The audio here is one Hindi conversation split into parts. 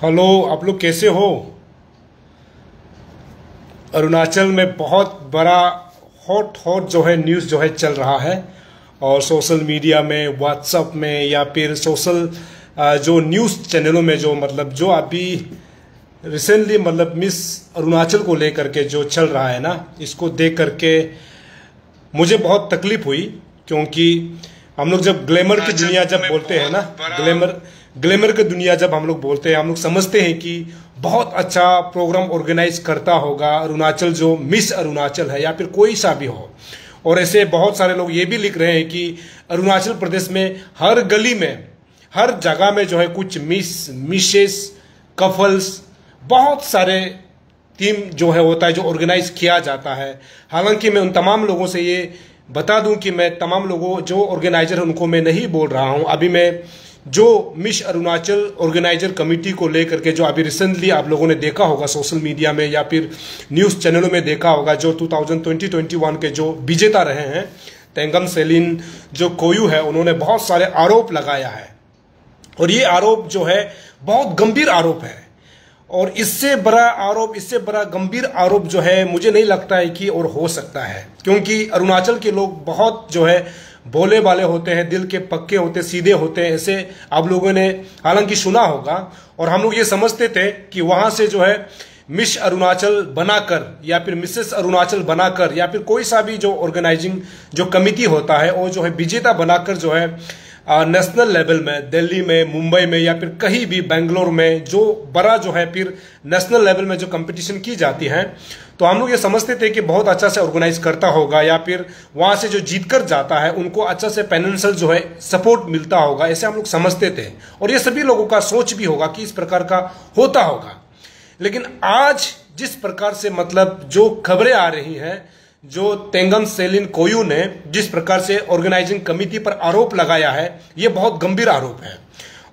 हेलो, आप लोग कैसे हो। अरुणाचल में बहुत बड़ा हॉट जो है न्यूज़ जो है चल रहा है, और सोशल मीडिया में, व्हाट्सएप में, या फिर सोशल जो न्यूज़ चैनलों में जो जो अभी रिसेंटली मिस अरुणाचल को लेकर के जो चल रहा है ना, इसको देख करके मुझे बहुत तकलीफ हुई। क्योंकि हम लोग जब ग्लैमर की दुनिया जब बोलते हैं ना, ग्लैमर की दुनिया जब हम लोग बोलते हैं, हम लोग समझते हैं कि बहुत अच्छा प्रोग्राम ऑर्गेनाइज करता होगा अरुणाचल, जो मिस अरुणाचल है या फिर कोई सा भी हो। और ऐसे बहुत सारे लोग ये भी लिख रहे हैं कि अरुणाचल प्रदेश में हर गली में, हर जगह में जो है कुछ मिसेस, कपल्स, बहुत सारे टीम जो है होता है जो ऑर्गेनाइज किया जाता है। हालांकि मैं उन तमाम लोगों से ये बता दूं कि मैं तमाम लोगों जो ऑर्गेनाइजर हैं उनको मैं नहीं बोल रहा हूं। अभी मैं जो मिस अरुणाचल ऑर्गेनाइजर कमेटी को लेकर के जो अभी रिसेंटली आप लोगों ने देखा होगा सोशल मीडिया में या फिर न्यूज़ चैनलों में देखा होगा, जो 2021 के जो विजेता रहे हैं तेंगम सेलिन जो कोयू है, उन्होंने बहुत सारे आरोप लगाया है। और ये आरोप जो है बहुत गंभीर आरोप है, और इससे बड़ा गंभीर आरोप जो है मुझे नहीं लगता है कि और हो सकता है। क्योंकि अरुणाचल के लोग बहुत जो है भोले वाले होते हैं, दिल के पक्के होते, सीधे होते हैं। ऐसे आप लोगों ने हालांकि सुना होगा, और हम लोग ये समझते थे कि वहां से जो है मिस अरुणाचल बनाकर या फिर मिसेस अरुणाचल बनाकर या फिर कोई सा भी जो ऑर्गेनाइजिंग जो कमिटी होता है वो जो है विजेता बनाकर जो है नेशनल लेवल में, दिल्ली में, मुंबई में या फिर कहीं भी, बेंगलोर में जो बड़ा जो है फिर नेशनल लेवल में जो कंपटीशन की जाती है, तो हम लोग ये समझते थे कि बहुत अच्छा से ऑर्गेनाइज करता होगा, या फिर वहां से जो जीत कर जाता है उनको अच्छा से फाइनेंशियल जो है सपोर्ट मिलता होगा, ऐसे हम लोग समझते थे। और ये सभी लोगों का सोच भी होगा कि इस प्रकार का होता होगा। लेकिन आज जिस प्रकार से जो खबरें आ रही हैं, जो तेंगम सेलिन कोयू ने जिस प्रकार से ऑर्गेनाइजिंग कमेटी पर आरोप लगाया है, ये बहुत गंभीर आरोप है।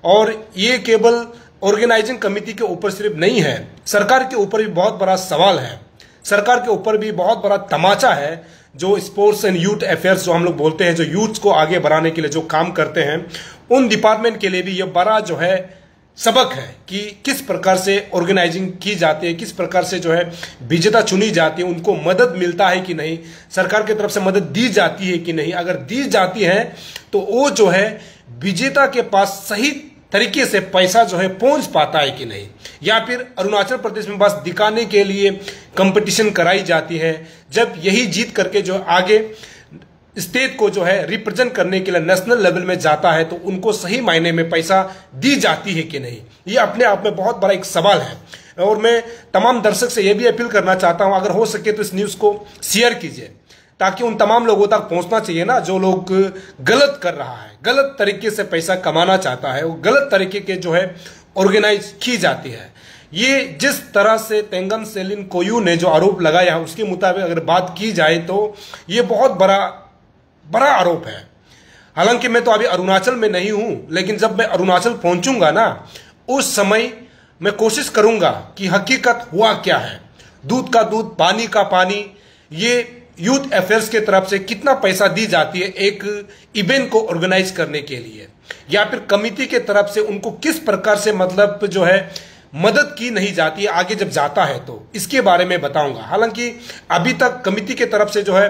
और ये केवल ऑर्गेनाइजिंग कमेटी के ऊपर सिर्फ नहीं है, सरकार के ऊपर भी बहुत बड़ा सवाल है, सरकार के ऊपर भी बहुत बड़ा तमाचा है। जो स्पोर्ट्स एंड यूथ अफेयर्स जो हम लोग बोलते हैं, जो यूथ को आगे बढ़ाने के लिए जो काम करते हैं, उन डिपार्टमेंट के लिए भी ये बड़ा जो है सबक है कि किस प्रकार से ऑर्गेनाइजिंग की जाती है, किस प्रकार से जो है विजेता चुनी जाती है, उनको मदद मिलता है कि नहीं, सरकार की तरफ से मदद दी जाती है कि नहीं। अगर दी जाती है तो वो जो है विजेता के पास सही तरीके से पैसा जो है पहुंच पाता है कि नहीं, या फिर अरुणाचल प्रदेश में बस दिखाने के लिए कंपटीशन कराई जाती है। जब यही जीत करके जो आगे स्टेट को जो है रिप्रेजेंट करने के लिए नेशनल लेवल में जाता है, तो उनको सही मायने में पैसा दी जाती है कि नहीं, ये अपने आप में बहुत बड़ा एक सवाल है। और मैं तमाम दर्शक से यह भी अपील करना चाहता हूं, अगर हो सके तो इस न्यूज को शेयर कीजिए, ताकि उन तमाम लोगों तक पहुंचना चाहिए ना जो लोग गलत कर रहा है, गलत तरीके से पैसा कमाना चाहता है, वो गलत तरीके के जो है ऑर्गेनाइज की जाती है। ये जिस तरह से तेंगम सेलिन कोयू ने जो आरोप लगाया है, उसके मुताबिक अगर बात की जाए तो ये बहुत बड़ा आरोप है। हालांकि मैं तो अभी अरुणाचल में नहीं हूं, लेकिन जब मैं अरुणाचल पहुंचूंगा ना, उस समय मैं कोशिश करूंगा कि हकीकत हुआ क्या है, दूध का दूध, पानी का पानी, ये यूथ अफेयर्स के तरफ से कितना पैसा दी जाती है एक इवेंट को ऑर्गेनाइज करने के लिए, या फिर कमिटी के तरफ से उनको किस प्रकार से जो है मदद की नहीं जाती है आगे जब जाता है, तो इसके बारे में बताऊंगा। हालांकि अभी तक कमिटी के तरफ से जो है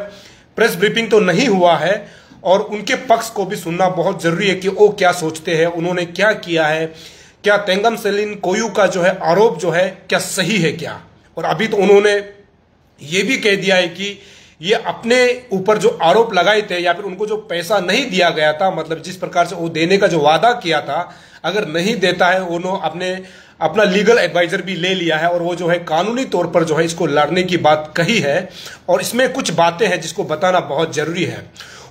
प्रेस ब्रीफिंग तो नहीं हुआ है, और उनके पक्ष को भी सुनना बहुत जरूरी है कि वो क्या सोचते हैं, उन्होंने क्या किया है, क्या तेंगम सेलिन कोयू का जो है आरोप जो है क्या सही है क्या। और अभी तो उन्होंने ये भी कह दिया है कि ये अपने ऊपर जो आरोप लगाए थे, या फिर उनको जो पैसा नहीं दिया गया था, जिस प्रकार से वो देने का जो वादा किया था, अगर नहीं देता है, उन्होंने अपना लीगल एडवाइजर भी ले लिया है, और वो जो है कानूनी तौर पर जो है इसको लड़ने की बात कही है। और इसमें कुछ बातें हैं जिसको बताना बहुत जरूरी है।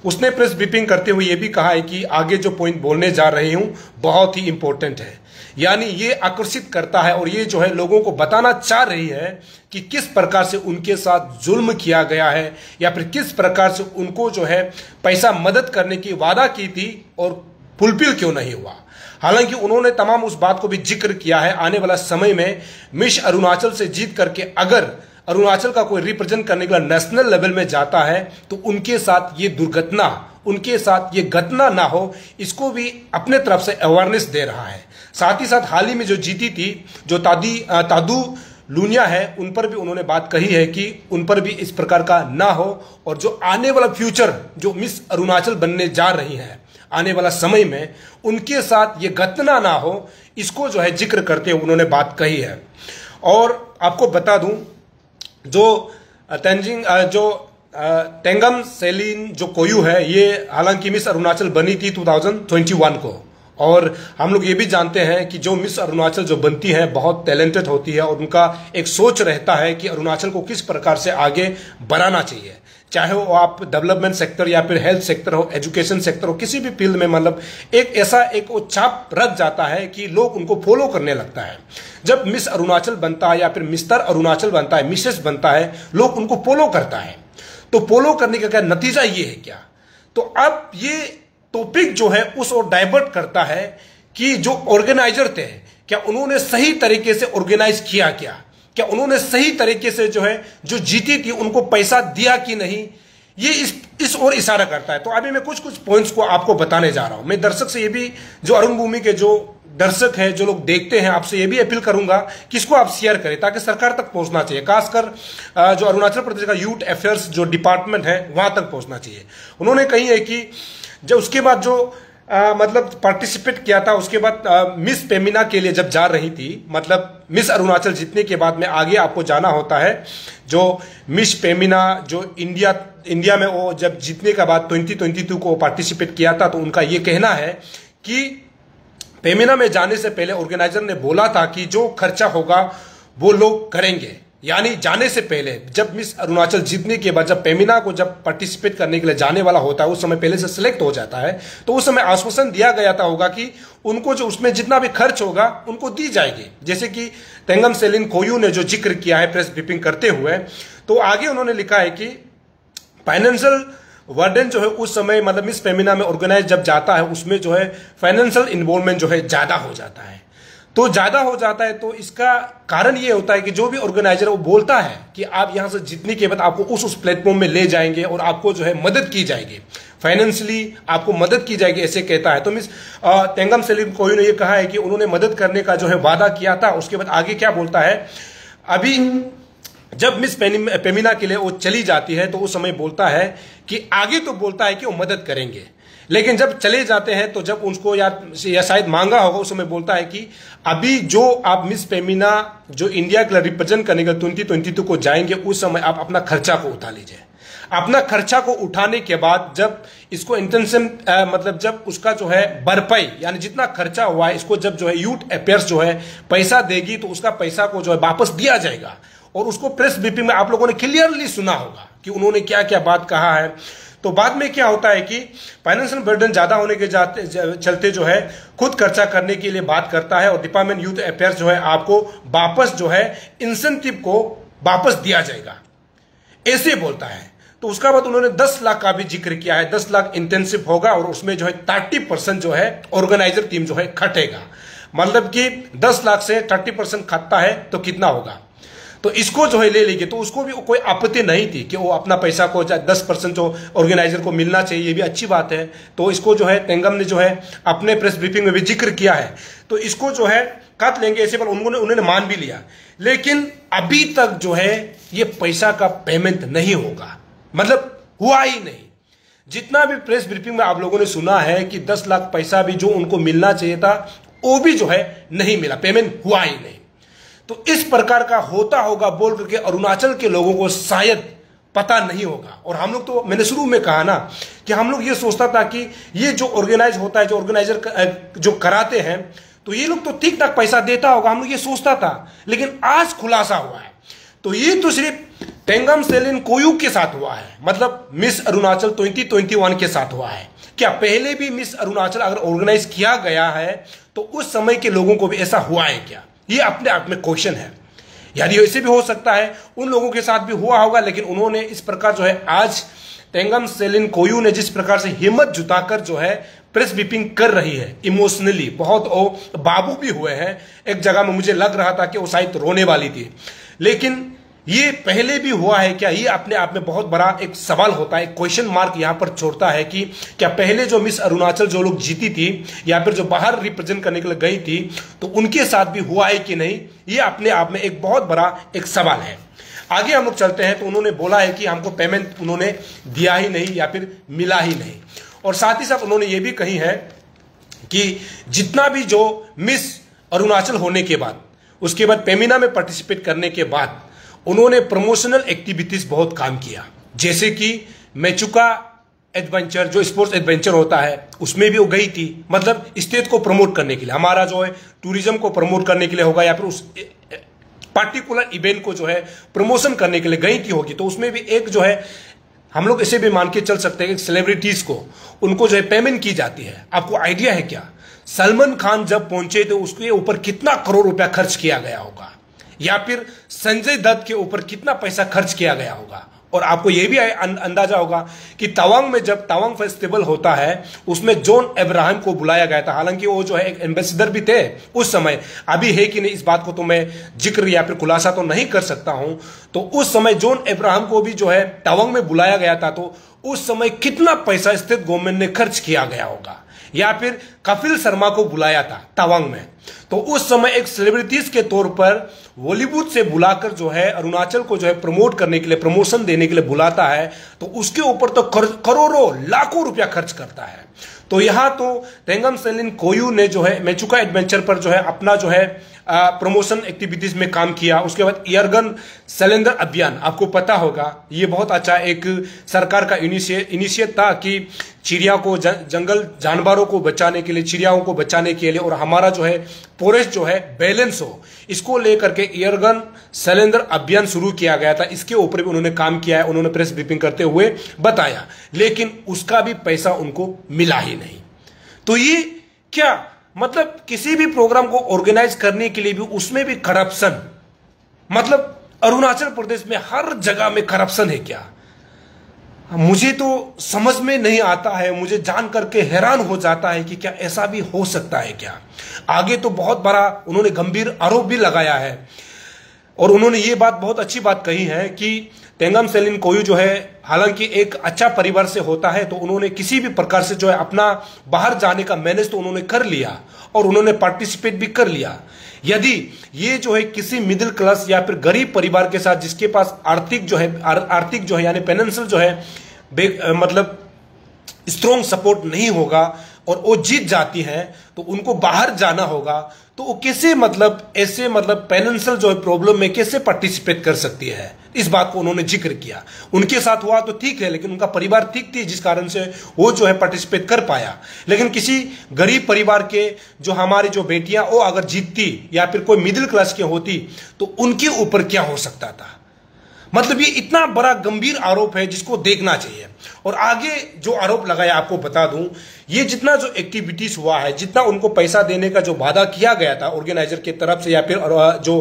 उसने प्रेस ब्रीफिंग करते हुए ये भी कहा है कि आगे जो पॉइंट बोलने जा रही हूं बहुत ही इंपॉर्टेंट है, यानी ये आकर्षित करता है, और ये जो है लोगों को बताना चाह रही है कि किस प्रकार से उनके साथ जुल्म किया गया है, या फिर किस प्रकार से उनको जो है पैसा मदद करने की वादा की थी और फुलफिल क्यों नहीं हुआ। हालांकि उन्होंने तमाम उस बात को भी जिक्र किया है, आने वाला समय में मिस अरुणाचल से जीत करके अगर अरुणाचल का कोई रिप्रेजेंट करने के लिए नेशनल लेवल में जाता है, तो उनके साथ ये दुर्घटना, उनके साथ ये घटना ना हो, इसको भी अपने तरफ से अवेयरनेस दे रहा है। साथ ही साथ हाल ही में जो जीती थी, जो तादू लुनिया है, उन पर भी उन्होंने बात कही है कि उन पर भी इस प्रकार का ना हो, और जो आने वाला फ्यूचर जो मिस अरुणाचल बनने जा रही है आने वाला समय में, उनके साथ ये घटना ना हो, इसको जो है जिक्र करते हुए उन्होंने बात कही है। और आपको बता दूं, जो तेंगम सेलिन जो कोयू है, ये हालांकि मिस अरुणाचल बनी थी 2021 को, और हम लोग ये भी जानते हैं कि जो मिस अरुणाचल जो बनती है बहुत टैलेंटेड होती है, और उनका एक सोच रहता है कि अरुणाचल को किस प्रकार से आगे बढ़ाना चाहिए, चाहे वो आप डेवलपमेंट सेक्टर या फिर हेल्थ सेक्टर हो, एजुकेशन सेक्टर हो, किसी भी फील्ड में, मतलब एक ऐसा एक वो छाप रख जाता है कि लोग उनको फॉलो करने लगता है। जब मिस अरुणाचल बनता है या फिर मिस्टर अरुणाचल बनता है, मिसेस बनता है, लोग उनको फॉलो करता है। तो फॉलो करने का क्या नतीजा ये है क्या? तो अब ये टॉपिक जो है उस ओर डाइवर्ट करता है कि जो ऑर्गेनाइजर थे, क्या उन्होंने सही तरीके से ऑर्गेनाइज किया क्या उन्होंने सही तरीके से जो है जो जीती थी उनको पैसा दिया कि नहीं, ये इस ओर इशारा करता है। तो अभी मैं कुछ पॉइंट्स को आपको बताने जा रहा हूं। मैं दर्शक से ये भी, जो अरुण भूमि के जो दर्शक हैं, जो लोग देखते हैं, आपसे ये भी अपील करूंगा कि इसको आप शेयर करें ताकि सरकार तक पहुंचना चाहिए, खासकर जो अरुणाचल प्रदेश का यूथ अफेयर्स जो डिपार्टमेंट है वहां तक पहुंचना चाहिए। उन्होंने कही है कि जब उसके बाद जो मतलब पार्टिसिपेट किया था, उसके बाद मिस पेमिना के लिए जब जा रही थी, मतलब मिस अरुणाचल जीतने के बाद में आगे आपको जाना होता है, जो मिस पेमिना जो इंडिया में वो जब जीतने के बाद 2022 को पार्टिसिपेट किया था, तो उनका ये कहना है कि पेमिना में जाने से पहले ऑर्गेनाइजर ने बोला था कि जो खर्चा होगा वो लोग करेंगे। यानी जाने से पहले, जब मिस अरुणाचल जीतने के बाद, जब पेमिना को जब पार्टिसिपेट करने के लिए जाने वाला होता है, उस समय पहले से सिलेक्ट हो जाता है, तो उस समय आश्वासन दिया गया था होगा कि उनको जो उसमें जितना भी खर्च होगा उनको दी जाएगी। जैसे कि तेंगम सेलिन कोयू ने जो जिक्र किया है प्रेस ब्रीफिंग करते हुए, तो आगे उन्होंने लिखा है कि फाइनेंशियल वर्डन जो है उस समय, मतलब मिस पेमिना में ऑर्गेनाइज जब जाता है, उसमें जो है फाइनेंशियल इन्वॉल्वमेंट जो है ज्यादा हो जाता है। तो ज्यादा हो जाता है तो इसका कारण ये होता है कि जो भी ऑर्गेनाइजर वो बोलता है कि आप यहां से जीतने के बाद आपको उस प्लेटफॉर्म में ले जाएंगे और आपको जो है मदद की जाएगी, फाइनेंशियली आपको मदद की जाएगी, ऐसे कहता है। तो मिस तेंगम सेलिन कोयू ने ये कहा है कि उन्होंने मदद करने का जो है वादा किया था। उसके बाद आगे क्या बोलता है, अभी जब मिस पेमिना के लिए वो चली जाती है तो उस समय बोलता है कि आगे तो बोलता है कि वो मदद करेंगे, लेकिन जब चले जाते हैं तो जब उनको या शायद मांगा होगा, उस समय बोलता है कि अभी जो आप मिस पेमिना जो इंडिया के लिए रिप्रेजेंट करने के 2022 को जाएंगे, उस समय आप अपना खर्चा को उठा लीजिए। अपना खर्चा को उठाने के बाद जब इसको इंटेंशन मतलब जब उसका जो है भरपाई, यानी जितना खर्चा हुआ है, इसको जब जो है यूथ अफेयर्स जो है पैसा देगी, तो उसका पैसा को जो है वापस दिया जाएगा। और उसको प्रेस ब्रीफिंग में आप लोगों ने क्लियरली सुना होगा कि उन्होंने क्या क्या बात कहा है। तो बाद में क्या होता है कि फाइनेंशियल बर्डन ज्यादा होने के चलते जो है खुद खर्चा करने के लिए बात करता है, और डिपार्टमेंट यूथ अफेयर्स जो है आपको वापस जो है इंसेंटिव को वापस दिया जाएगा, ऐसे बोलता है। तो उसका बाद उन्होंने 10 लाख का भी जिक्र किया है, 10 लाख इंटेंसिव होगा और उसमें जो है 30% जो है ऑर्गेनाइजर टीम जो है खटेगा। मतलब कि 10 लाख से 30% खटता है तो कितना होगा, तो इसको जो है ले लेंगे। तो उसको भी कोई आपत्ति नहीं थी कि वो अपना पैसा को 10% जो ऑर्गेनाइजर को मिलना चाहिए, ये भी अच्छी बात है। तो इसको जो है तेंगम ने जो है अपने प्रेस ब्रीफिंग में भी जिक्र किया है, तो इसको जो है काट लेंगे ऐसे, पर उन्होंने मान भी लिया। लेकिन अभी तक जो है ये पैसा का पेमेंट नहीं होगा, मतलब हुआ ही नहीं। जितना भी प्रेस ब्रीफिंग में आप लोगों ने सुना है कि 10 लाख पैसा भी जो उनको मिलना चाहिए था वो भी जो है नहीं मिला, पेमेंट हुआ ही नहीं। तो इस प्रकार का होता होगा बोल करके अरुणाचल के लोगों को शायद पता नहीं होगा। और हम लोग तो, मैंने शुरू में कहा ना कि हम लोग ये सोचता था कि ये जो ऑर्गेनाइज होता है, जो ऑर्गेनाइजर जो कराते हैं, तो ये लोग तो ठीक ठाक पैसा देता होगा, हम लोग ये सोचता था। लेकिन आज खुलासा हुआ है, तो ये तो सिर्फ तेंगम सेलिन कोयू के साथ हुआ है, मतलब मिस अरुणाचल 2021 के साथ हुआ है। क्या पहले भी मिस अरुणाचल अगर ऑर्गेनाइज किया गया है तो उस समय के लोगों को भी ऐसा हुआ है क्या? ये अपने आप में क्वेश्चन है। यानी ऐसे भी हो सकता है उन लोगों के साथ भी हुआ होगा, लेकिन उन्होंने इस प्रकार जो है आज तेंगम सेलिन कोयू ने जिस प्रकार से हिम्मत जुटाकर जो है प्रेस ब्रीफिंग कर रही है, इमोशनली बहुत बाबू भी हुए हैं। एक जगह में मुझे लग रहा था कि वो शायद रोने वाली थी, लेकिन ये पहले भी हुआ है क्या? ये अपने आप में बहुत बड़ा एक सवाल होता है, क्वेश्चन मार्क यहां पर छोड़ता है कि क्या पहले जो मिस अरुणाचल जो लोग जीती थी या फिर जो बाहर रिप्रेजेंट करने के लिए गई थी, तो उनके साथ भी हुआ है कि नहीं? ये अपने आप में एक बहुत बड़ा एक सवाल है। आगे हम लोग चलते हैं, तो उन्होंने बोला है कि हमको पेमेंट उन्होंने दिया ही नहीं या फिर मिला ही नहीं। और साथ ही साथ उन्होंने ये भी कही है कि जितना भी जो मिस अरुणाचल होने के बाद, उसके बाद पेमिना में पार्टिसिपेट करने के बाद उन्होंने प्रमोशनल एक्टिविटीज बहुत काम किया, जैसे कि मेचुका एडवेंचर जो स्पोर्ट्स एडवेंचर होता है उसमें भी वो गई थी, मतलब स्टेट को प्रमोट करने के लिए, हमारा जो है टूरिज्म को प्रमोट करने के लिए होगा या फिर उस पार्टिकुलर इवेंट को जो है प्रमोशन करने के लिए गई थी होगी। तो उसमें भी एक जो है हम लोग इसे भी मान के चल सकते हैं कि सेलिब्रिटीज को उनको जो है पेमेंट की जाती है। आपको आइडिया है क्या? सलमान खान जब पहुंचे तो उसके ऊपर कितना करोड़ रुपया खर्च किया गया होगा, या फिर संजय दत्त के ऊपर कितना पैसा खर्च किया गया होगा। और आपको यह भी अंदाजा होगा कि तवांग में जब तवांग फेस्टिवल होता है उसमें जॉन अब्राहम को बुलाया गया था, हालांकि वो जो है एक एम्बेसडर भी थे उस समय, अभी है कि नहीं इस बात को तो मैं जिक्र या फिर खुलासा तो नहीं कर सकता हूं। तो उस समय जॉन अब्राहम को भी जो है तवांग में बुलाया गया था, तो उस समय कितना पैसा स्टेट गवर्नमेंट ने खर्च किया गया होगा। या फिर कपिल शर्मा को बुलाया था तवांग में, तो उस समय एक सेलिब्रिटीज के तौर पर बॉलीवुड से बुलाकर जो है अरुणाचल को जो है प्रमोट करने के लिए, प्रमोशन देने के लिए बुलाता है, तो उसके ऊपर तो करोड़ों लाखों रुपया खर्च करता है। तो यहां तो तेंगम सेलिन कोयू ने जो है मेचुका एडवेंचर पर जो है अपना जो है प्रमोशन एक्टिविटीज में काम किया। उसके बाद ईयरगन सैलेंडर अभियान, आपको पता होगा ये बहुत अच्छा एक सरकार का इनिशिएट था कि चिड़िया को, जंगल जानवरों को बचाने के लिए, चिड़ियाओं को बचाने के लिए और हमारा जो है फॉरेस्ट जो है बैलेंस हो, इसको लेकर के ईयरगन सैलेंडर अभियान शुरू किया गया था। इसके ऊपर भी उन्होंने काम किया है, उन्होंने प्रेस ब्रीफिंग करते हुए बताया, लेकिन उसका भी पैसा उनको मिला ही नहीं। तो ये क्या मतलब किसी भी प्रोग्राम को ऑर्गेनाइज करने के लिए भी उसमें भी करप्शन, मतलब अरुणाचल प्रदेश में हर जगह में करप्शन है क्या? मुझे तो समझ में नहीं आता है, मुझे जान करके हैरान हो जाता है कि क्या ऐसा भी हो सकता है क्या? आगे तो बहुत बड़ा उन्होंने गंभीर आरोप भी लगाया है और उन्होंने ये बात बहुत अच्छी बात कही है कि तेंगम सेलिन कोयू जो है हालांकि एक अच्छा परिवार से होता है, तो उन्होंने किसी भी प्रकार से जो है अपना बाहर जाने का मैनेज तो उन्होंने कर लिया और उन्होंने पार्टिसिपेट भी कर लिया। यदि ये जो है किसी मिडिल क्लास या फिर गरीब परिवार के साथ जिसके पास आर्थिक जो है यानी फाइनेंशियल जो है मतलब स्ट्रॉन्ग सपोर्ट नहीं होगा और वो जीत जाती हैं, तो उनको बाहर जाना होगा, तो वो कैसे मतलब ऐसे मतलब फाइनेंशियल जो है प्रॉब्लम में कैसे पार्टिसिपेट कर सकती है? इस बात को उन्होंने जिक्र किया। उनके साथ हुआ तो ठीक है, लेकिन उनका परिवार ठीक थी जिस कारण से वो जो है पार्टिसिपेट कर पाया। लेकिन किसी गरीब परिवार के जो हमारी जो बेटियां वो अगर जीतती या फिर कोई मिडिल क्लास की होती तो उनके ऊपर क्या हो सकता था? मतलब ये इतना बड़ा गंभीर आरोप है जिसको देखना चाहिए। और आगे जो आरोप लगाया आपको बता दूं, ये जितना जो एक्टिविटीज हुआ है, जितना उनको पैसा देने का जो वादा किया गया था ऑर्गेनाइजर के तरफ से या फिर जो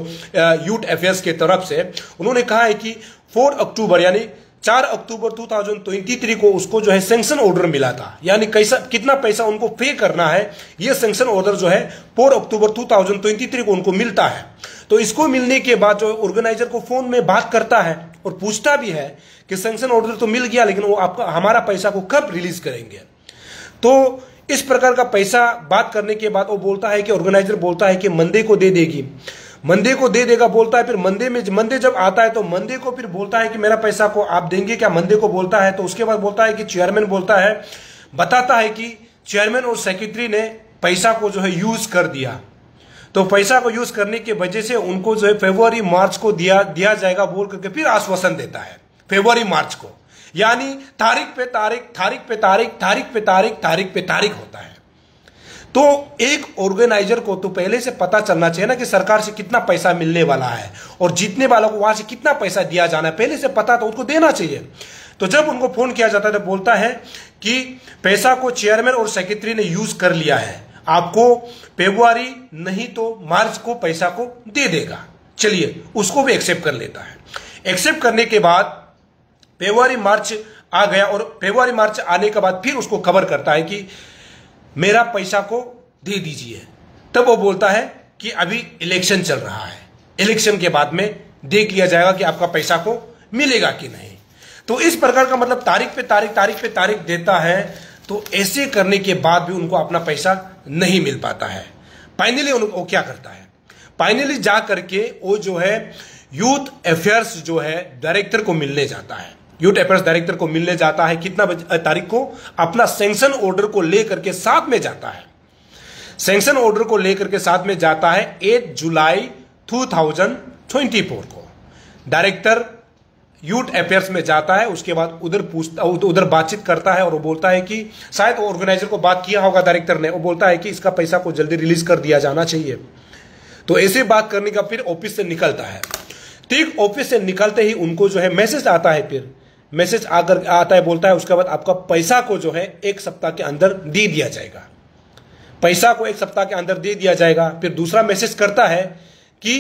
यूथ अफेयर्स के तरफ से, उन्होंने कहा है कि 4 अक्टूबर यानी 4 अक्टूबर 2023 को उसको जो है सैंक्शन ऑर्डर मिला था, यानी कैसा कितना पैसा उनको पे करना है, ये सैंक्शन ऑर्डर जो है 4 अक्टूबर 2023 को उनको मिलता है। तो इसको मिलने के बाद जो ऑर्गेनाइजर को फोन में बात करता है और पूछता भी है कि सैंक्शन ऑर्डर तो मिल गया, लेकिन वो आपका हमारा पैसा को कब रिलीज करेंगे? तो इस प्रकार का पैसा बात करने के बाद वो बोलता है कि ऑर्गेनाइजर बोलता है कि मंडे को दे देगी, मंडे को दे देगा बोलता है। फिर मंडे जब आता है तो मंडे को फिर बोलता है कि मेरा पैसा को आप देंगे क्या? मंडे को बोलता है। तो उसके बाद बोलता है कि चेयरमैन बोलता है, बताता है कि चेयरमैन और सेक्रेटरी ने पैसा को जो है यूज कर दिया, तो पैसा को यूज करने की वजह से उनको जो है फरवरी मार्च को दिया जाएगा बोल करके फिर आश्वासन देता है फरवरी मार्च को, यानी तारीख पे तारीख होता है। तो एक ऑर्गेनाइजर को तो पहले से पता चलना चाहिए ना कि सरकार से कितना पैसा मिलने वाला है और जीतने वालों को वहां से कितना पैसा दिया जाना है, पहले से पता तो उसको देना चाहिए। तो जब उनको फोन किया जाता है तो बोलता है कि पैसा को चेयरमैन और सेक्रेटरी ने यूज कर लिया है, आपको फरवरी नहीं तो मार्च को पैसा को दे देगा। चलिए उसको भी एक्सेप्ट कर लेता है। एक्सेप्ट करने के बाद फरवरी मार्च आ गया और फरवरी मार्च आने के बाद फिर उसको खबर करता है कि मेरा पैसा को दे दीजिए। तब वो बोलता है कि अभी इलेक्शन चल रहा है, इलेक्शन के बाद में देख लिया जाएगा कि आपका पैसा को मिलेगा कि नहीं। तो इस प्रकार का मतलब तारीख पे तारीख देता है, तो ऐसे करने के बाद भी उनको अपना पैसा नहीं मिल पाता है। फाइनली वो क्या करता है, फाइनली जा करके वो जो है यूथ अफेयर्स जो है डायरेक्टर को मिलने जाता है। यूथ अफेयर्स डायरेक्टर को मिलने जाता है कितना तारीख को, अपना सैंक्शन ऑर्डर को लेकर के साथ में जाता है। सैंक्शन ऑर्डर को लेकर के साथ में जाता है 8 जुलाई 2024 को डायरेक्टर यूथ अफेयर्स में जाता है। उसके बाद उधर बातचीत करता है और वो बोलता है कि शायद ऑर्गेनाइजर को बात किया होगा डायरेक्टर ने, वो बोलता है कि इसका पैसा को जल्दी रिलीज कर दिया जाना चाहिए। तो ऐसे बात करने का फिर ऑफिस से निकलता है। ठीक ऑफिस से निकलते ही उनको जो है मैसेज आता है, फिर मैसेज आकर आता है, बोलता है उसके बाद आपका पैसा को जो है 1 सप्ताह के अंदर दे दिया जाएगा, पैसा को 1 सप्ताह के अंदर दे दिया जाएगा। फिर दूसरा मैसेज करता है कि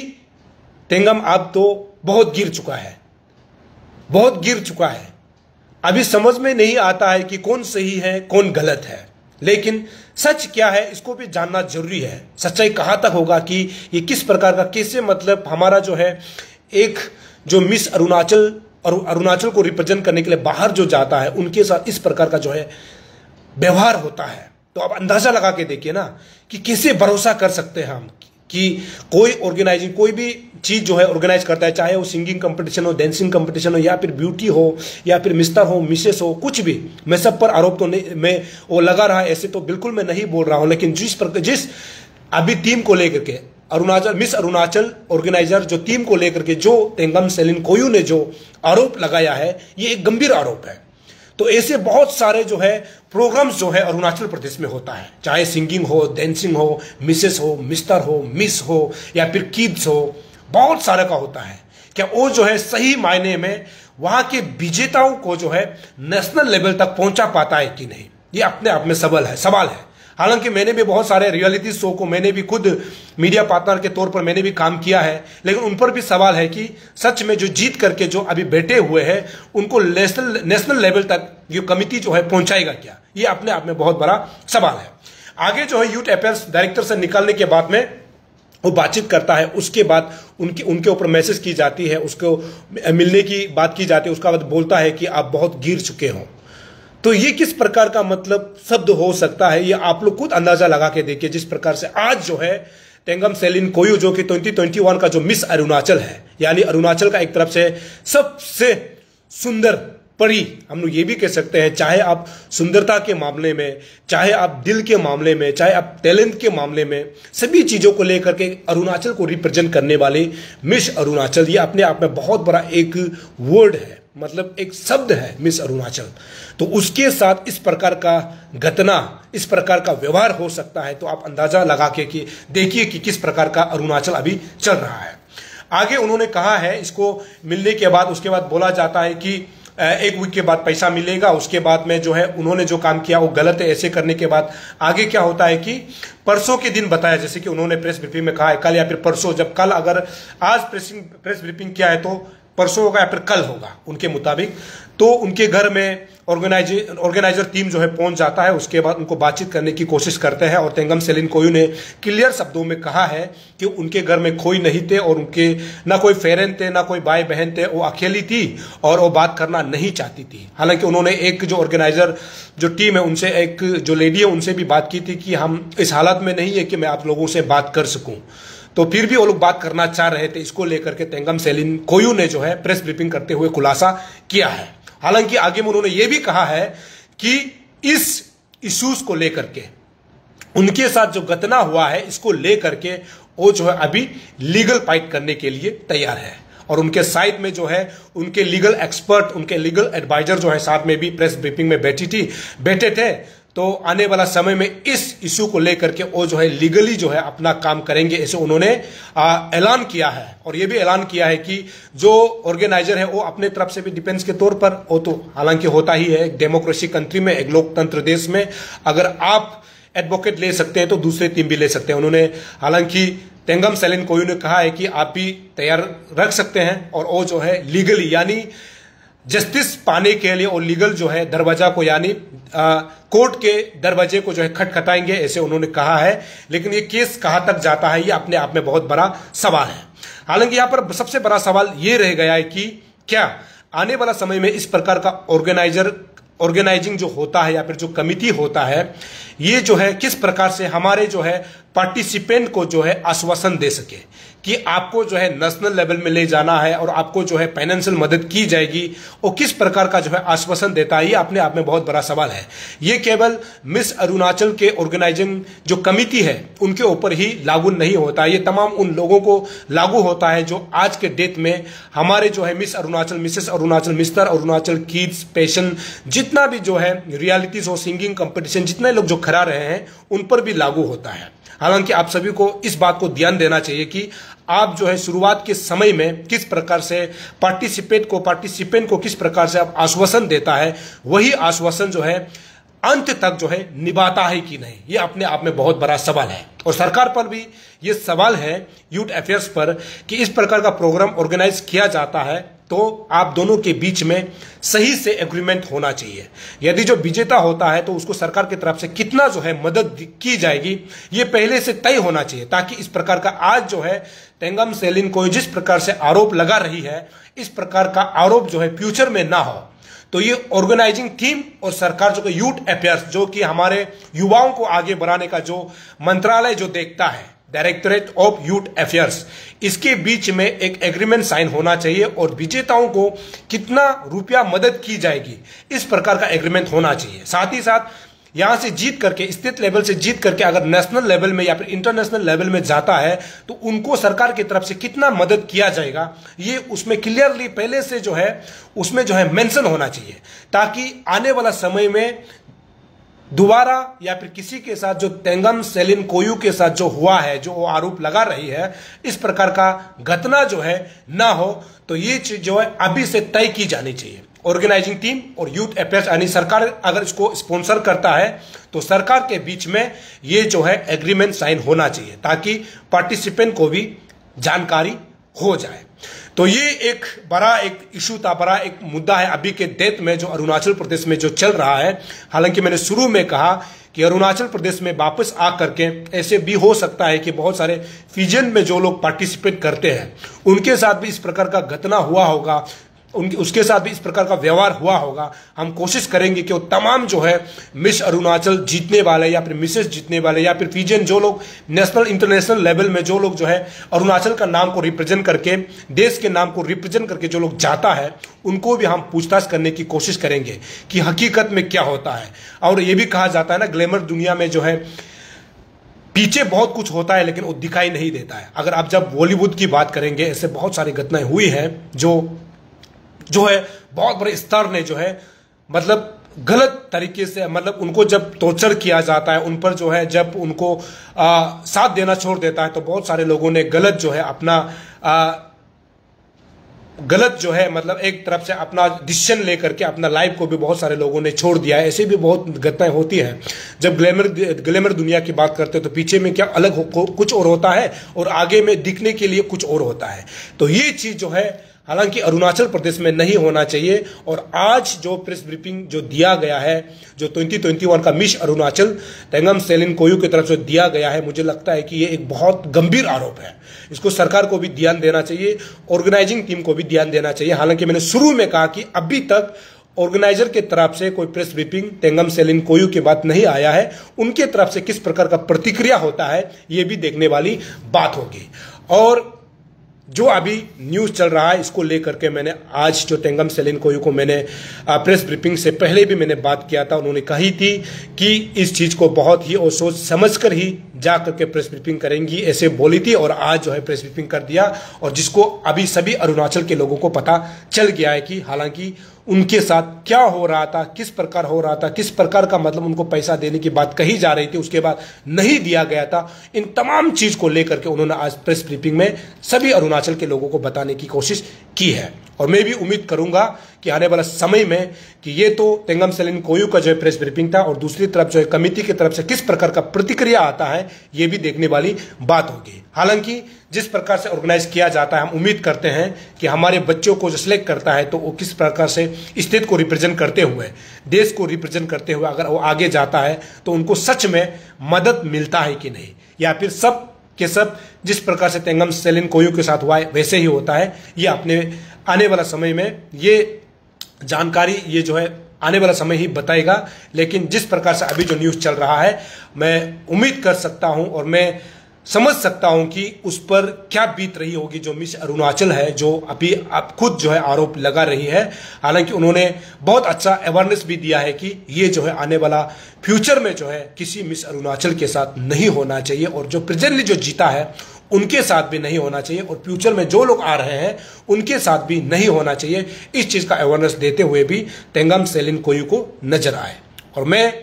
टेंगम आप तो बहुत गिर चुका है, अभी समझ में नहीं आता है कि कौन सही है कौन गलत है, लेकिन सच क्या है इसको भी जानना जरूरी है। सच्चाई कहां तक होगा कि ये किस प्रकार का, कैसे मतलब हमारा जो है एक जो मिस अरुणाचल और अरुणाचल को रिप्रेजेंट करने के लिए बाहर जो जाता है उनके साथ इस प्रकार का जो है व्यवहार होता है। तो आप अंदाजा लगा के देखिए ना कि कैसे भरोसा कर सकते हैं हम कि कोई ऑर्गेनाइजिंग कोई भी चीज जो है ऑर्गेनाइज करता है, चाहे वो सिंगिंग कंपटीशन हो, डांसिंग कंपटीशन हो, या फिर ब्यूटी हो, या फिर मिस्टर हो, मिसेस हो, कुछ भी। मैं सब पर आरोप तो नहीं मैं वो लगा रहा है ऐसे तो बिल्कुल मैं नहीं बोल रहा हूं, लेकिन जिस अभी टीम को लेकर के मिस अरुणाचल ऑर्गेनाइजर जो टीम को लेकर के जो टेंगम सेलिन कोयू ने जो आरोप लगाया है, ये एक गंभीर आरोप है। तो ऐसे बहुत सारे जो है प्रोग्राम्स जो है अरुणाचल प्रदेश में होता है, चाहे सिंगिंग हो, डांसिंग हो, मिसेस हो, मिस्टर हो, मिस हो, या फिर किड्स हो, बहुत सारे का होता है। क्या वो जो है सही मायने में वहां के विजेताओं को जो है नेशनल लेवल तक पहुंचा पाता है कि नहीं, ये अपने आप में सवाल है। हालांकि मैंने भी बहुत सारे रियलिटी शो को मैंने भी खुद मीडिया पार्टनर के तौर पर मैंने भी काम किया है, लेकिन उन पर भी सवाल है कि सच में जो जीत करके जो अभी बैठे हुए हैं उनको नेशनल लेवल तक ये कमिटी जो है पहुंचाएगा क्या, ये अपने आप में बहुत बड़ा सवाल है। आगे जो है यूथ अफेयर्स डायरेक्टर से निकलने के बाद में वो बातचीत करता है, उसके बाद उनके ऊपर मैसेज की जाती है, उसको मिलने की बात की जाती है, उसका बाद बोलता है कि आप बहुत गिर चुके हो। तो ये किस प्रकार का मतलब शब्द हो सकता है, ये आप लोग खुद अंदाजा लगा के देखिए। जिस प्रकार से आज जो है टेंगम सेलिन कोयू जो कि 2021 का जो मिस अरुणाचल है, यानी अरुणाचल का एक तरफ से सबसे सुंदर परी हम लोग ये भी कह सकते हैं, चाहे आप सुंदरता के मामले में, चाहे आप दिल के मामले में, चाहे आप टैलेंट के मामले में, सभी चीजों को लेकर के अरुणाचल को रिप्रेजेंट करने वाले मिस अरुणाचल, ये अपने आप में बहुत बड़ा एक वर्ड है, मतलब एक शब्द है मिस अरुणाचल। तो उसके साथ इस प्रकार का घटना, इस प्रकार का व्यवहार हो सकता है, तो आप अंदाजा लगा के कि देखिए कि किस प्रकार का अरुणाचल अभी चल रहा है। आगे उन्होंने कहा है, इसको मिलने के बाद उसके बाद बोला जाता है कि 1 वीक के बाद पैसा मिलेगा। उसके बाद में जो है उन्होंने जो काम किया वो गलत है। ऐसे करने के बाद आगे क्या होता है कि परसों के दिन बताया, जैसे कि उन्होंने प्रेस ब्रीफिंग में कहा है कल या फिर परसों, जब कल अगर आज प्रेस ब्रीफिंग किया है तो परसों होगा या फिर कल होगा उनके मुताबिक। तो उनके घर में ऑर्गेनाइजर टीम जो है पहुंच जाता है। उसके बाद उनको बातचीत करने की कोशिश करते हैं और टेंगम सेलिन कोयू ने क्लियर शब्दों में कहा है कि उनके घर में कोई नहीं थे और उनके ना कोई पेरेंट थे ना कोई भाई बहन थे, वो अकेली थी और वो बात करना नहीं चाहती थी। हालांकि उन्होंने एक जो ऑर्गेनाइजर जो टीम है उनसे, एक जो लेडी है उनसे भी बात की थी कि हम इस हालत में नहीं है कि मैं आप लोगों से बात कर सकूं, तो फिर भी वो लोग बात करना चाह रहे थे। इसको लेकर के टेंगम सेलिन कोयू ने जो है प्रेस ब्रीफिंग करते हुए खुलासा किया है। हालांकि आगे में उन्होंने ये भी कहा है कि इस इश्यूज को लेकर के उनके साथ जो घटना हुआ है इसको लेकर के वो जो है अभी लीगल फाइट करने के लिए तैयार है। और उनके साइड में जो है उनके लीगल एक्सपर्ट, उनके लीगल एडवाइजर जो है साथ में भी प्रेस ब्रीफिंग में बैठे थे। तो आने वाला समय में इस इश्यू को लेकर के वो जो है लीगली जो है अपना काम करेंगे, ऐसे उन्होंने ऐलान किया है। और ये भी ऐलान किया है कि जो ऑर्गेनाइजर है वो अपने तरफ से भी डिफेंस के तौर पर, वो तो हालांकि होता ही है एक डेमोक्रेसी कंट्री में, एक लोकतंत्र देश में, अगर आप एडवोकेट ले सकते हैं तो दूसरे टीम भी ले सकते हैं। उन्होंने हालांकि टेंगम सेलिन कोयू ने कहा है कि आप भी तैयार रख सकते हैं और वो जो है लीगली यानी जस्टिस पाने के लिए और लीगल जो है दरवाजा को यानी कोर्ट के दरवाजे को जो है खटखटाएंगे, ऐसे उन्होंने कहा है। लेकिन ये केस कहां तक जाता है ये अपने आप में बहुत बड़ा सवाल है। हालांकि यहां पर सबसे बड़ा सवाल यह रह गया है कि क्या आने वाला समय में इस प्रकार का ऑर्गेनाइजिंग जो होता है या फिर जो कमिटी होता है, ये जो है किस प्रकार से हमारे जो है पार्टिसिपेंट को जो है आश्वासन दे सके कि आपको जो है नेशनल लेवल में ले जाना है और आपको जो है फाइनेंशियल मदद की जाएगी, और किस प्रकार का जो है आश्वासन देता है, ये अपने आप में बहुत बड़ा सवाल है। ये केवल मिस अरुणाचल के ऑर्गेनाइजिंग जो कमिटी है उनके ऊपर ही लागू नहीं होता है, ये तमाम उन लोगों को लागू होता है जो आज के डेट में हमारे जो है miss Arunachal, Mrs Arunachal, mister Arunachal, kids, passion, जितना भी जो है रियलिटी शो, सिंगिंग कंपटीशन, जितने लोग जो करा रहे हैं उन पर भी लागू होता है। हालांकि आप सभी को इस बात को ध्यान देना चाहिए कि आप जो है शुरुआत के समय में किस प्रकार से पार्टिसिपेंट को किस प्रकार से आप आश्वासन देता है, वही आश्वासन जो है अंत तक जो है निभाता है कि नहीं, ये अपने आप में बहुत बड़ा सवाल है। और सरकार पर भी ये सवाल है, यूथ अफेयर्स पर, कि इस प्रकार का प्रोग्राम ऑर्गेनाइज किया जाता है तो आप दोनों के बीच में सही से एग्रीमेंट होना चाहिए। यदि जो विजेता होता है तो उसको सरकार की तरफ से कितना जो है मदद की जाएगी, ये पहले से तय होना चाहिए, ताकि इस प्रकार का आज जो है टेंगम सेलिन को जिस प्रकार से आरोप लगा रही है, इस प्रकार का आरोप जो है फ्यूचर में ना हो। तो ये ऑर्गेनाइजिंग टीम और सरकार जो कि यूथ अफेयर्स, जो कि हमारे युवाओं को आगे बढ़ाने का जो मंत्रालय जो देखता है, डायरेक्टरेट ऑफ यूथ अफेयर्स, इसके बीच में एक एग्रीमेंट साइन होना चाहिए और विजेताओं को कितना रुपया मदद की जाएगी, इस प्रकार का एग्रीमेंट होना चाहिए। साथ ही साथ यहां से जीत करके, स्टेट लेवल से जीत करके अगर नेशनल लेवल में या फिर इंटरनेशनल लेवल में जाता है तो उनको सरकार की तरफ से कितना मदद किया जाएगा, ये उसमें क्लियरली पहले से जो है उसमें जो है मेंशन होना चाहिए, ताकि आने वाला समय में दोबारा या फिर किसी के साथ जो टेंगम सेलिन कोयू के साथ जो हुआ है, जो वो आरोप लगा रही है, इस प्रकार का घटना जो है ना हो। तो ये चीज जो है अभी से तय की जानी चाहिए। ऑर्गेनाइजिंग टीम और यूथ अफेयर्स यानी सरकार अगर इसको स्पॉन्सर करता है तो सरकार के बीच में ये जो है एग्रीमेंट साइन होना चाहिए, ताकि पार्टिसिपेंट को भी जानकारी हो जाए। तो ये एक बड़ा एक इशू था, बड़ा एक मुद्दा है अभी के डेट में जो अरुणाचल प्रदेश में जो चल रहा है। हालांकि मैंने शुरू में कहा कि अरुणाचल प्रदेश में वापस आ करके ऐसे भी हो सकता है कि बहुत सारे फ्यूजन में जो लोग पार्टिसिपेट करते हैं उनके साथ भी इस प्रकार का घटना हुआ होगा, उसके साथ भी इस प्रकार का व्यवहार हुआ होगा। हम कोशिश करेंगे कि वो तमाम जो है मिस अरुणाचल जीतने वाले या फिर मिसेस जीतने वाले या फिर फ्यूजन जो लोग नेशनल इंटरनेशनल लेवल में जो लोग जो है अरुणाचल का नाम को रिप्रेजेंट करके, देश के नाम को रिप्रेजेंट करके जो लोग जाता है, उनको भी हम पूछताछ करने की कोशिश करेंगे कि हकीकत में क्या होता है। और ये भी कहा जाता है ना, ग्लैमर दुनिया में जो है पीछे बहुत कुछ होता है लेकिन वो दिखाई नहीं देता है। अगर आप जब बॉलीवुड की बात करेंगे, ऐसे बहुत सारी घटनाएं हुई हैं जो है बहुत बड़े स्टार ने जो है मतलब गलत तरीके से, मतलब उनको जब टॉर्चर किया जाता है, उन पर जो है जब उनको साथ देना छोड़ देता है, तो बहुत सारे लोगों ने गलत जो है अपना गलत जो है मतलब एक तरफ से अपना डिसीजन लेकर के अपना लाइफ को भी बहुत सारे लोगों ने छोड़ दिया है। ऐसे भी बहुत घटनाएं होती हैं। जब ग्लैमर दुनिया की बात करते हैं तो पीछे में क्या अलग कुछ और होता है और आगे में दिखने के लिए कुछ और होता है। तो ये चीज जो है हालांकि अरुणाचल प्रदेश में नहीं होना चाहिए। और आज जो प्रेस ब्रीफिंग जो दिया गया है, जो 2021 का मिस अरुणाचल टेंगम सेलिन कोयू की तरफ से दिया गया है, मुझे लगता है कि ये एक बहुत गंभीर आरोप है। इसको सरकार को भी ध्यान देना चाहिए, ऑर्गेनाइजिंग टीम को भी ध्यान देना चाहिए। हालांकि मैंने शुरू में कहा कि अभी तक ऑर्गेनाइजर के तरफ से कोई प्रेस ब्रीफिंग टेंगम सेलिन कोयू की बात नहीं आया है। उनके तरफ से किस प्रकार का प्रतिक्रिया होता है ये भी देखने वाली बात होगी। और जो अभी न्यूज चल रहा है इसको लेकर के मैंने आज जो टेंगम सेलिन कोयू को मैंने प्रेस ब्रीफिंग से पहले भी मैंने बात किया था, उन्होंने कही थी कि इस चीज को बहुत ही और सोच समझकर ही जा करके प्रेस ब्रीफिंग करेंगी, ऐसे बोली थी। और आज जो है प्रेस ब्रीफिंग कर दिया, और जिसको अभी सभी अरुणाचल के लोगों को पता चल गया है कि हालांकि उनके साथ क्या हो रहा था, किस प्रकार हो रहा था, किस प्रकार का मतलब उनको पैसा देने की बात कही जा रही थी, उसके बाद नहीं दिया गया था। इन तमाम चीज को लेकर के उन्होंने आज प्रेस ब्रीफिंग में सभी अरुणाचल के लोगों को बताने की कोशिश की है। और मैं भी उम्मीद करूंगा कि आने वाला समय में कि ये तो टेंगम सेलिन कोयू का जो है प्रेस ब्रीफिंग था, और दूसरी तरफ जो है कमेटी की तरफ से किस प्रकार का प्रतिक्रिया आता है ये भी देखने वाली बात होगी। हालांकि जिस प्रकार से ऑर्गेनाइज किया जाता है, हम उम्मीद करते हैं कि हमारे बच्चों को जो सिलेक्ट करता है तो वो किस प्रकार से स्टेट को रिप्रेजेंट करते हुए, देश को रिप्रेजेंट करते हुए अगर वो आगे जाता है तो उनको सच में मदद मिलता है कि नहीं, या फिर सब कि सब जिस प्रकार से तेंगम सेलिन कोयू के साथ हुआ है वैसे ही होता है। ये अपने आने वाला समय में ये जानकारी ये जो है आने वाला समय ही बताएगा। लेकिन जिस प्रकार से अभी जो न्यूज़ चल रहा है, मैं उम्मीद कर सकता हूं और मैं समझ सकता हूं कि उस पर क्या बीत रही होगी जो मिस अरुणाचल है, जो अभी अब खुद जो है आरोप लगा रही है। हालांकि उन्होंने बहुत अच्छा अवेयरनेस भी दिया है कि ये जो है आने वाला फ्यूचर में जो है किसी मिस अरुणाचल के साथ नहीं होना चाहिए, और जो प्रेजेंटली जो जीता है उनके साथ भी नहीं होना चाहिए, और फ्यूचर में जो लोग आ रहे हैं उनके साथ भी नहीं होना चाहिए। इस चीज का अवेयरनेस देते हुए भी तेंगम सेलिन कोयू को नजर आए। और मैं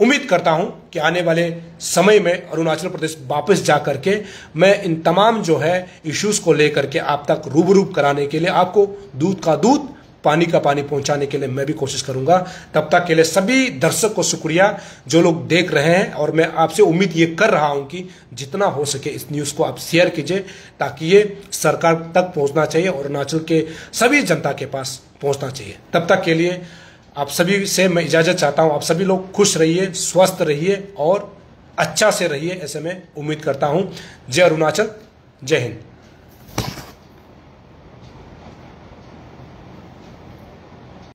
उम्मीद करता हूं कि आने वाले समय में अरुणाचल प्रदेश वापस जा करके मैं इन तमाम जो है इश्यूज को लेकर के आप तक रूबरू कराने के लिए, आपको दूध का दूध पानी का पानी पहुंचाने के लिए मैं भी कोशिश करूंगा। तब तक के लिए सभी दर्शक को शुक्रिया जो लोग देख रहे हैं, और मैं आपसे उम्मीद ये कर रहा हूं कि जितना हो सके इस न्यूज़ को आप शेयर कीजिए, ताकि ये सरकार तक पहुंचना चाहिए और अरुणाचल के सभी जनता के पास पहुंचना चाहिए। तब तक के लिए आप सभी से मैं इजाजत चाहता हूं। आप सभी लोग खुश रहिए, स्वस्थ रहिए और अच्छा से रहिए, ऐसे मैं उम्मीद करता हूं। जय अरुणाचल, जय हिंद।